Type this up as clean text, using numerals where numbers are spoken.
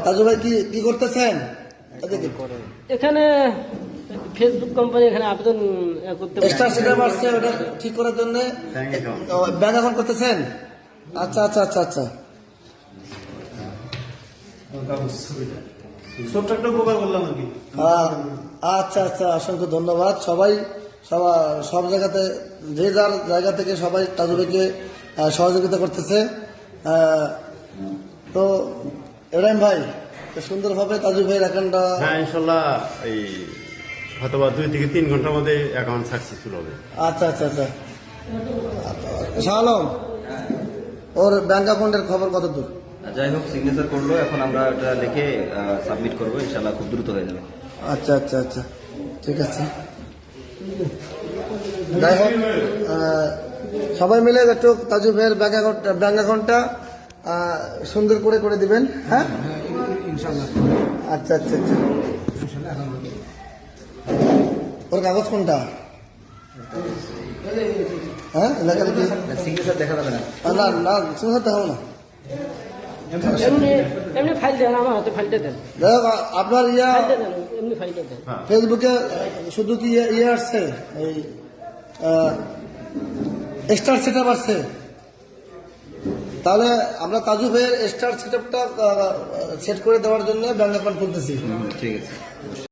তাজু ভাই কি করতেছেন এখানে? ফেসবুক কোম্পানি এখানে আবেদন করতে স্টার সেটআপ আসছে, ওটা ঠিক করার জন্য ব্যাংক অ্যাকাউন্ট করতেছেন। আচ্ছা আচ্ছা আচ্ছা আচ্ছা ছোট্ট একটা উপকার করলাম আর কি। আচ্ছা আচ্ছা, অসংখ্য ধন্যবাদ। সব জায়গাতে যে যার জায়গা থেকে সবাই তাজু ভাইকে সহযোগিতা করতেছে। তো ইব্রাহিম ভাই, সুন্দরভাবে তাজু ভাইয়ের অ্যাকাউন্টটা, হ্যাঁ ইনশাল্লাহ এই হয়তোবা 2 থেকে 3 ঘন্টার মধ্যে অ্যাকাউন্ট সাকসেসফুল হবে। আচ্ছা আচ্ছা আচ্ছা। শাহ আলম, ওর ব্যাংক অ্যাকাউন্টের খবর কত দূর? যাই হোক, সিগনেচার করলো, এখন আমরা এটা লিখে সাবমিট করবো, ইনশাল্লাহ খুব দ্রুত হয়ে যাবে। আচ্ছা আচ্ছা আচ্ছা, ঠিক আছে। যাই হোক, সবাই মিলে একটু তাজু ভাইয়ের ব্যাংক অ্যাকাউন্টটা সুন্দর করে দিবেন। হ্যাঁ ইনশাআল্লাহ। আচ্ছা আচ্ছা আচ্ছা, ওর কাগজ কোনটা? হ্যাঁ সিগনেচার দেখা যাবে না? না না, সিগনেচার দেখাবো না। এমনি ফাইল দেন, আমার হাতে ফাইলটা দেন। যাই হোক, আপনার এমনি ফাইলটা দেন। ফেসবুকে শুধু কি আসছে, এই স্টার সেটআপ আসছে? তাহলে আমরা তাজু ভাইয়ের স্টার সেটআপটা সেট করে দেওয়ার জন্য ব্যাংক অ্যাকাউন্ট খুলতেছি। ঠিক আছে।